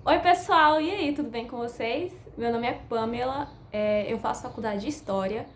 Oi pessoal, e aí, tudo bem com vocês? Meu nome é Pamela, eu faço faculdade de História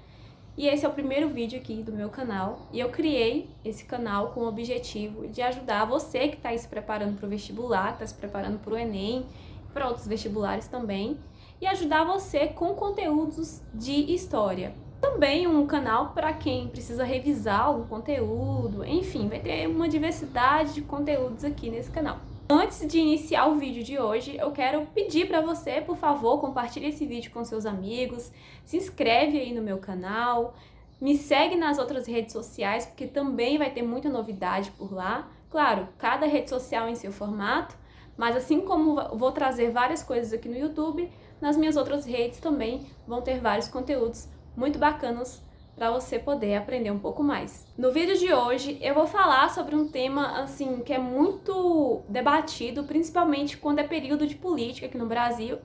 e esse é o primeiro vídeo aqui do meu canal. E eu criei esse canal com o objetivo de ajudar você que está aí se preparando para o vestibular, que está se preparando para o Enem, para outros vestibulares também, e ajudar você com conteúdos de história. Também um canal para quem precisa revisar algum conteúdo, enfim, vai ter uma diversidade de conteúdos aqui nesse canal. Antes de iniciar o vídeo de hoje, eu quero pedir para você, por favor, compartilhe esse vídeo com seus amigos, se inscreve aí no meu canal, me segue nas outras redes sociais, porque também vai ter muita novidade por lá. Claro, cada rede social em seu formato, mas assim como vou trazer várias coisas aqui no YouTube, nas minhas outras redes também vão ter vários conteúdos muito bacanas para você poder aprender um pouco mais. No vídeo de hoje eu vou falar sobre um tema assim que é muito debatido, principalmente quando é período de política aqui no Brasil,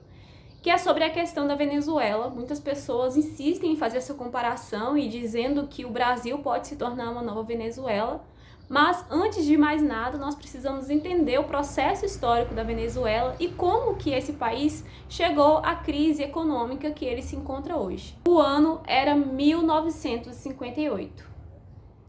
que é sobre a questão da Venezuela. Muitas pessoas insistem em fazer essa comparação e dizendo que o Brasil pode se tornar uma nova Venezuela. Mas, antes de mais nada, nós precisamos entender o processo histórico da Venezuela e como que esse país chegou à crise econômica que ele se encontra hoje. O ano era 1958.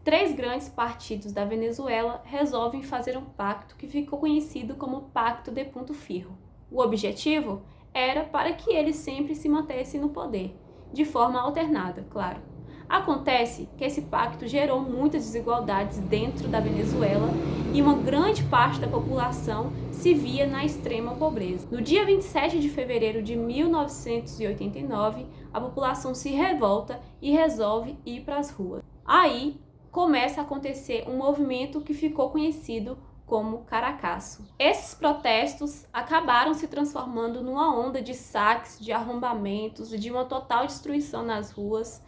Três grandes partidos da Venezuela resolvem fazer um pacto que ficou conhecido como Pacto de Punto Fijo. O objetivo era para que eles sempre se mantessem no poder, de forma alternada, claro. Acontece que esse pacto gerou muitas desigualdades dentro da Venezuela e uma grande parte da população se via na extrema pobreza. No dia 27 de fevereiro de 1989, a população se revolta e resolve ir para as ruas. Aí começa a acontecer um movimento que ficou conhecido como Caracaço. Esses protestos acabaram se transformando numa onda de saques, de arrombamentos e de uma total destruição nas ruas.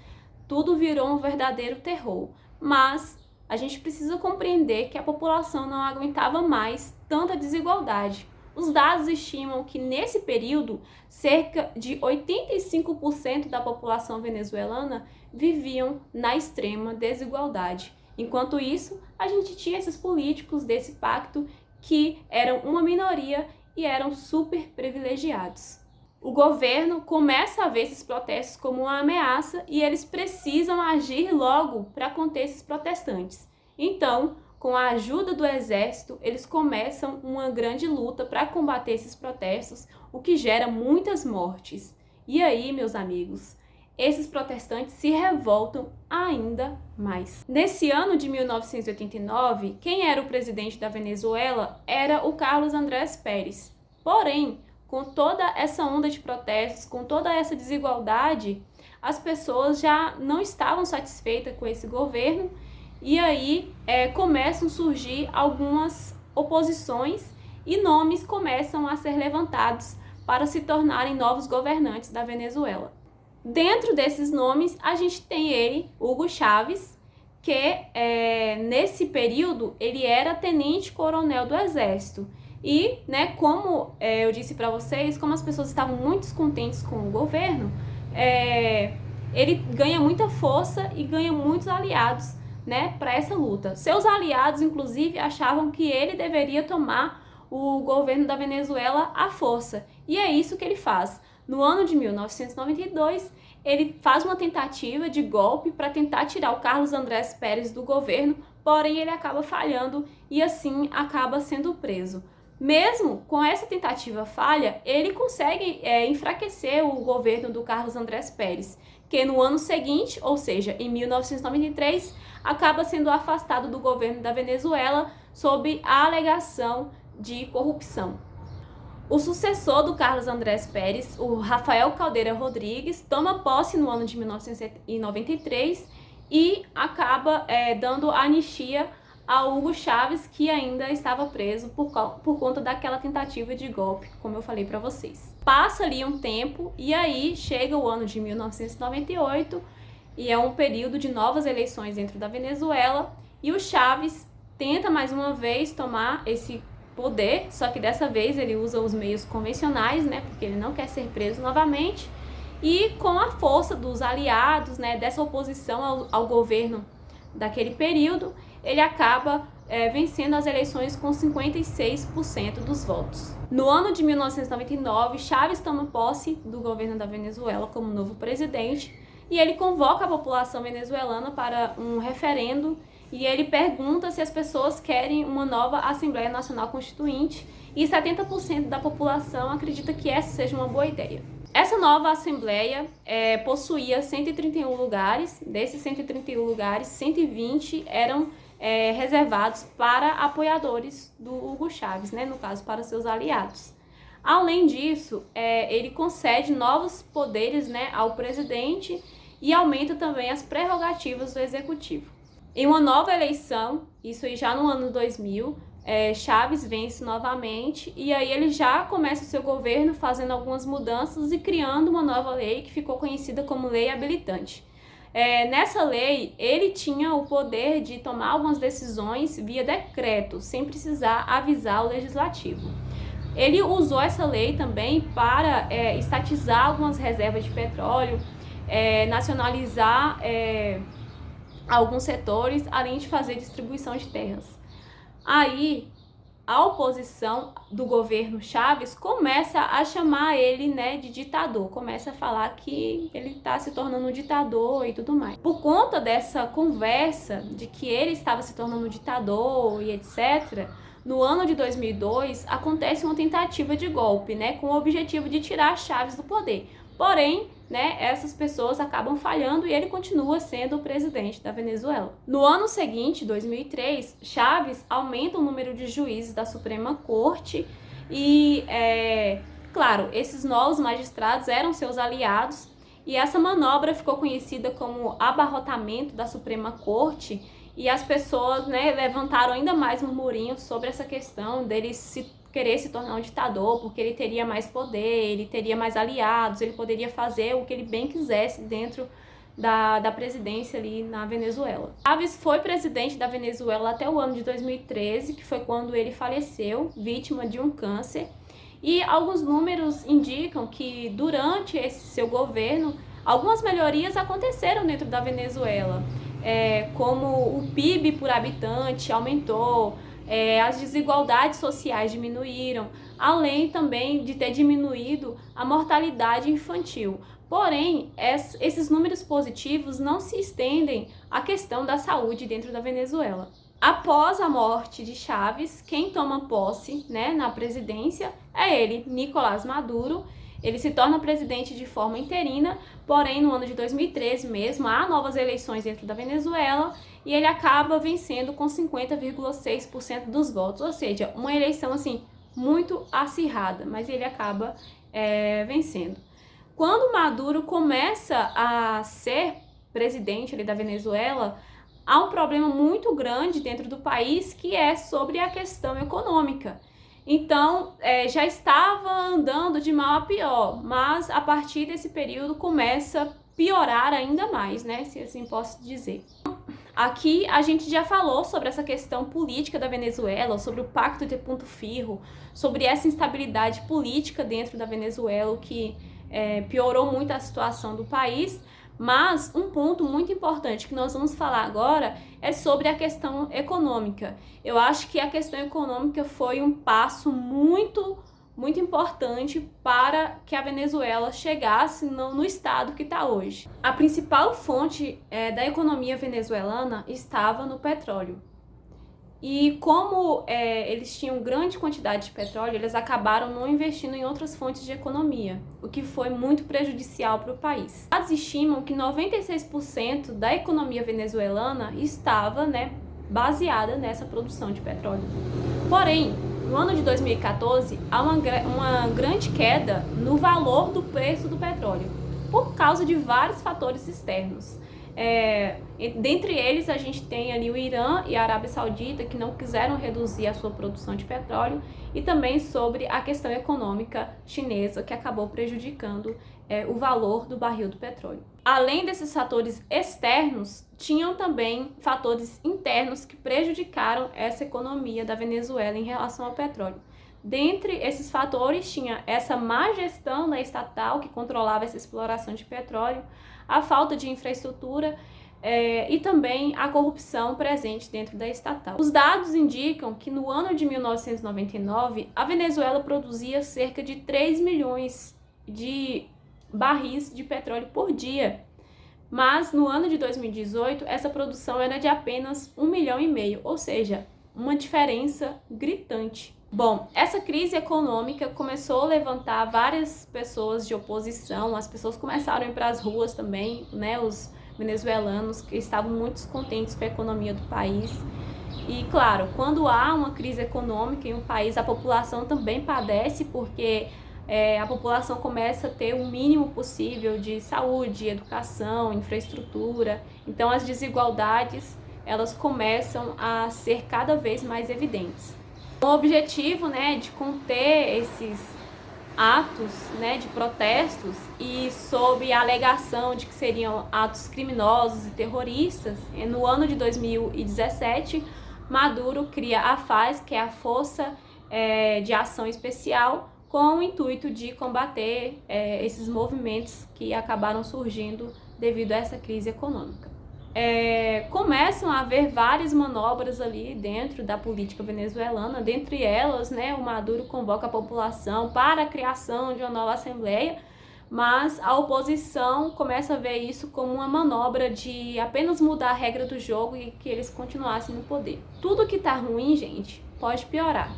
Tudo virou um verdadeiro terror, mas a gente precisa compreender que a população não aguentava mais tanta desigualdade. Os dados estimam que nesse período, cerca de 85% da população venezuelana viviam na extrema desigualdade. Enquanto isso, a gente tinha esses políticos desse pacto que eram uma minoria e eram super privilegiados. O governo começa a ver esses protestos como uma ameaça e eles precisam agir logo para conter esses protestantes. Então, com a ajuda do exército, eles começam uma grande luta para combater esses protestos, o que gera muitas mortes. E aí, meus amigos, esses protestantes se revoltam ainda mais. Nesse ano de 1989, quem era o presidente da Venezuela era o Carlos Andrés Pérez. Porém, com toda essa onda de protestos, com toda essa desigualdade, as pessoas já não estavam satisfeitas com esse governo e aí começam a surgir algumas oposições e nomes começam a ser levantados para se tornarem novos governantes da Venezuela. Dentro desses nomes, a gente tem ele, Hugo Chávez, que nesse período ele era tenente-coronel do Exército. E, como eu disse para vocês, como as pessoas estavam muito descontentes com o governo, ele ganha muita força e ganha muitos aliados, para essa luta. Seus aliados, inclusive, achavam que ele deveria tomar o governo da Venezuela à força. E é isso que ele faz. No ano de 1992, ele faz uma tentativa de golpe para tentar tirar o Carlos Andrés Pérez do governo, porém ele acaba falhando e assim acaba sendo preso. Mesmo com essa tentativa falha, ele consegue enfraquecer o governo do Carlos Andrés Pérez, que no ano seguinte, ou seja, em 1993, acaba sendo afastado do governo da Venezuela sob a alegação de corrupção. O sucessor do Carlos Andrés Pérez, o Rafael Caldeira Rodrigues, toma posse no ano de 1993 e acaba dando anistia a Hugo Chávez, que ainda estava preso por conta daquela tentativa de golpe, como eu falei para vocês. Passa ali um tempo e aí chega o ano de 1998 e é um período de novas eleições dentro da Venezuela e o Chávez tenta mais uma vez tomar esse poder, só que dessa vez ele usa os meios convencionais, porque ele não quer ser preso novamente, e com a força dos aliados, dessa oposição ao governo daquele período, ele acaba vencendo as eleições com 56% dos votos. No ano de 1999, Chávez toma posse do governo da Venezuela como novo presidente e ele convoca a população venezuelana para um referendo e ele pergunta se as pessoas querem uma nova Assembleia Nacional Constituinte e 70% da população acredita que essa seja uma boa ideia. Essa nova Assembleia possuía 131 lugares, desses 131 lugares, 120 eram reservados para apoiadores do Hugo Chávez, né, no caso, para seus aliados. Além disso, ele concede novos poderes, né, ao presidente e aumenta também as prerrogativas do executivo. Em uma nova eleição, isso aí já no ano 2000, Chávez vence novamente e aí ele já começa o seu governo fazendo algumas mudanças e criando uma nova lei que ficou conhecida como Lei Habilitante. Nessa lei, ele tinha o poder de tomar algumas decisões via decreto, sem precisar avisar o legislativo. Ele usou essa lei também para estatizar algumas reservas de petróleo, nacionalizar alguns setores, além de fazer distribuição de terras. Aí, a oposição do governo Chávez começa a chamar ele, né, de ditador, começa a falar que ele está se tornando um ditador e tudo mais. Por conta dessa conversa de que ele estava se tornando um ditador e etc., no ano de 2002 acontece uma tentativa de golpe, né, com o objetivo de tirar Chávez do poder. Porém, né, essas pessoas acabam falhando e ele continua sendo o presidente da Venezuela. No ano seguinte, 2003, Chávez aumenta o número de juízes da Suprema Corte e, claro, esses novos magistrados eram seus aliados e essa manobra ficou conhecida como abarrotamento da Suprema Corte e as pessoas, né, levantaram ainda mais murmurinhos sobre essa questão dele querer se tornar um ditador, porque ele teria mais poder, ele teria mais aliados, ele poderia fazer o que ele bem quisesse dentro da presidência ali na Venezuela. Chávez foi presidente da Venezuela até o ano de 2013, que foi quando ele faleceu, vítima de um câncer, e alguns números indicam que durante esse seu governo, algumas melhorias aconteceram dentro da Venezuela, como o PIB por habitante aumentou, as desigualdades sociais diminuíram, além também de ter diminuído a mortalidade infantil. Porém, esses números positivos não se estendem à questão da saúde dentro da Venezuela. Após a morte de Chávez, quem toma posse, né, na presidência é ele, Nicolás Maduro. Ele se torna presidente de forma interina, porém no ano de 2013 mesmo há novas eleições dentro da Venezuela e ele acaba vencendo com 50,6% dos votos, ou seja, uma eleição assim muito acirrada, mas ele acaba vencendo. Quando Maduro começa a ser presidente ali da Venezuela, há um problema muito grande dentro do país que é sobre a questão econômica. Então, já estava andando de mal a pior, mas a partir desse período começa a piorar ainda mais, né, se assim posso dizer. Aqui a gente já falou sobre essa questão política da Venezuela, sobre o Pacto de Punto Fijo, sobre essa instabilidade política dentro da Venezuela, que piorou muito a situação do país. Mas um ponto muito importante que nós vamos falar agora é sobre a questão econômica. Eu acho que a questão econômica foi um passo muito importante para que a Venezuela chegasse no estado que está hoje. A principal fonte da economia venezuelana estava no petróleo. E como eles tinham grande quantidade de petróleo, eles acabaram não investindo em outras fontes de economia, o que foi muito prejudicial para o país. Eles estimam que 96% da economia venezuelana estava, né, baseada nessa produção de petróleo. Porém, no ano de 2014, há uma grande queda no valor do preço do petróleo, por causa de vários fatores externos. Dentre eles a gente tem ali o Irã e a Arábia Saudita, que não quiseram reduzir a sua produção de petróleo, e também sobre a questão econômica chinesa, que acabou prejudicando o valor do barril do petróleo. Além desses fatores externos, tinham também fatores internos que prejudicaram essa economia da Venezuela em relação ao petróleo. Dentre esses fatores, tinha essa má gestão da estatal que controlava essa exploração de petróleo, a falta de infraestrutura, e também a corrupção presente dentro da estatal. Os dados indicam que no ano de 1999, a Venezuela produzia cerca de 3 milhões de barris de petróleo por dia, mas no ano de 2018, essa produção era de apenas 1,5 milhão, ou seja, uma diferença gritante. Bom, essa crise econômica começou a levantar várias pessoas de oposição, as pessoas começaram a ir para as ruas também, né, os venezuelanos que estavam muito descontentes com a economia do país. E claro, quando há uma crise econômica em um país, a população também padece, porque a população começa a ter o mínimo possível de saúde, educação, infraestrutura. Então as desigualdades, elas começam a ser cada vez mais evidentes. O objetivo, né, de conter esses atos, né, de protestos e sob a alegação de que seriam atos criminosos e terroristas, no ano de 2017, Maduro cria a FAES, que é a Força de Ação Especial, com o intuito de combater esses movimentos que acabaram surgindo devido a essa crise econômica. Começam a haver várias manobras ali dentro da política venezuelana, dentre elas, né, o Maduro convoca a população para a criação de uma nova assembleia, mas a oposição começa a ver isso como uma manobra de apenas mudar a regra do jogo e que eles continuassem no poder. Tudo que tá ruim, gente, pode piorar,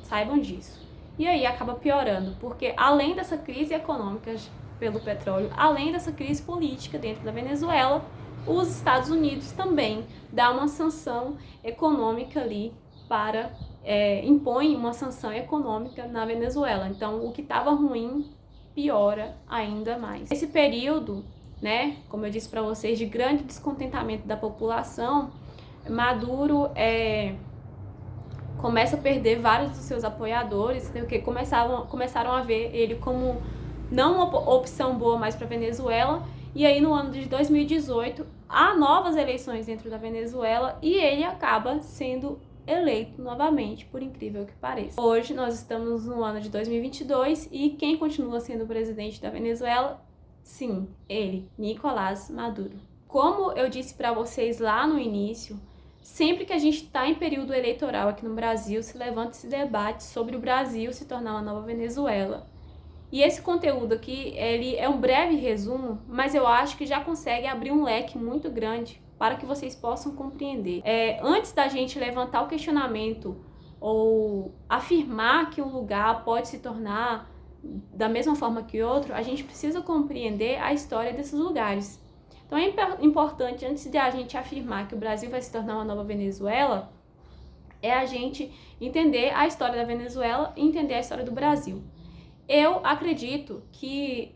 saibam disso. E aí acaba piorando, porque além dessa crise econômica pelo petróleo, além dessa crise política dentro da Venezuela, os Estados Unidos também dá uma sanção econômica ali para, impõe uma sanção econômica na Venezuela. Então, o que estava ruim piora ainda mais. Esse período, né, como eu disse para vocês, de grande descontentamento da população, Maduro começa a perder vários dos seus apoiadores, porque começaram a ver ele como não uma opção boa mais para a Venezuela. E aí no ano de 2018 há novas eleições dentro da Venezuela e ele acaba sendo eleito novamente, por incrível que pareça. Hoje nós estamos no ano de 2022 e quem continua sendo o presidente da Venezuela? Sim, ele, Nicolás Maduro. Como eu disse para vocês lá no início, sempre que a gente está em período eleitoral aqui no Brasil, se levanta esse debate sobre o Brasil se tornar uma nova Venezuela. E esse conteúdo aqui, ele é um breve resumo, mas eu acho que já consegue abrir um leque muito grande para que vocês possam compreender. Antes da gente levantar o questionamento ou afirmar que um lugar pode se tornar da mesma forma que outro, a gente precisa compreender a história desses lugares. Então é importante, antes de a gente afirmar que o Brasil vai se tornar uma nova Venezuela, a gente entender a história da Venezuela e entender a história do Brasil. Eu acredito que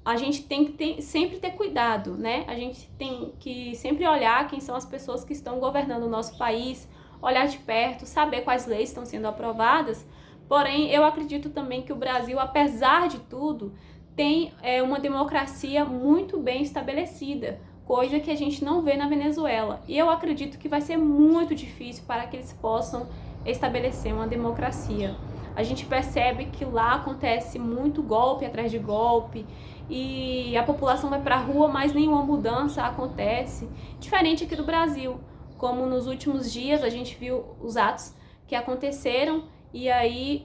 a gente tem que sempre ter cuidado, né? A gente tem que sempre olhar quem são as pessoas que estão governando o nosso país, olhar de perto, saber quais leis estão sendo aprovadas. Porém, eu acredito também que o Brasil, apesar de tudo, tem uma democracia muito bem estabelecida, coisa que a gente não vê na Venezuela. E eu acredito que vai ser muito difícil para que eles possam estabelecer uma democracia. A gente percebe que lá acontece muito golpe atrás de golpe e a população vai para a rua, mas nenhuma mudança acontece. Diferente aqui do Brasil, como nos últimos dias a gente viu os atos que aconteceram e aí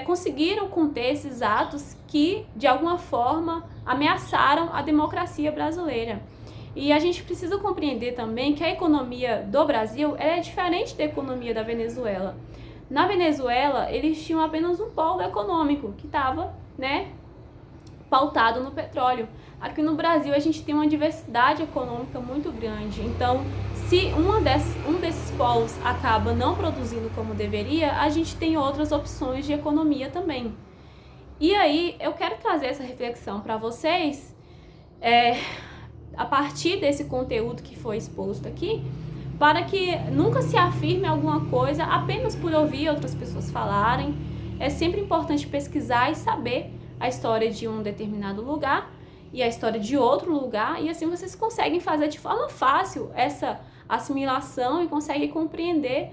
conseguiram conter esses atos que, de alguma forma, ameaçaram a democracia brasileira. E a gente precisa compreender também que a economia do Brasil é diferente da economia da Venezuela. Na Venezuela, eles tinham apenas um polo econômico que estava, né, pautado no petróleo. Aqui no Brasil, a gente tem uma diversidade econômica muito grande. Então, se um desses polos acaba não produzindo como deveria, a gente tem outras opções de economia também. E aí, eu quero trazer essa reflexão para vocês, a partir desse conteúdo que foi exposto aqui, para que nunca se afirme alguma coisa apenas por ouvir outras pessoas falarem. É sempre importante pesquisar e saber a história de um determinado lugar e a história de outro lugar, e assim vocês conseguem fazer de forma fácil essa assimilação e conseguem compreender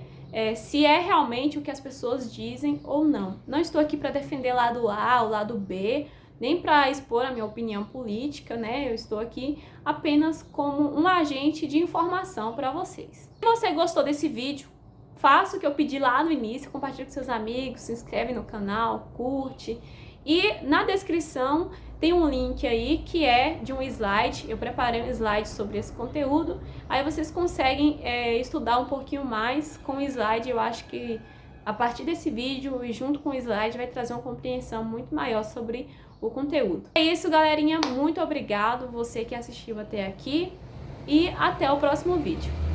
se é realmente o que as pessoas dizem ou não. Não estou aqui para defender lado A ou lado B, nem para expor a minha opinião política, né? Eu estou aqui apenas como um agente de informação para vocês. Se você gostou desse vídeo, faça o que eu pedi lá no início, compartilhe com seus amigos, se inscreve no canal, curte. E na descrição tem um link aí que é de um slide, eu preparei um slide sobre esse conteúdo, aí vocês conseguem estudar um pouquinho mais com o slide. Eu acho que a partir desse vídeo e junto com o slide vai trazer uma compreensão muito maior sobre o conteúdo. É isso, galerinha, muito obrigado você que assistiu até aqui e até o próximo vídeo.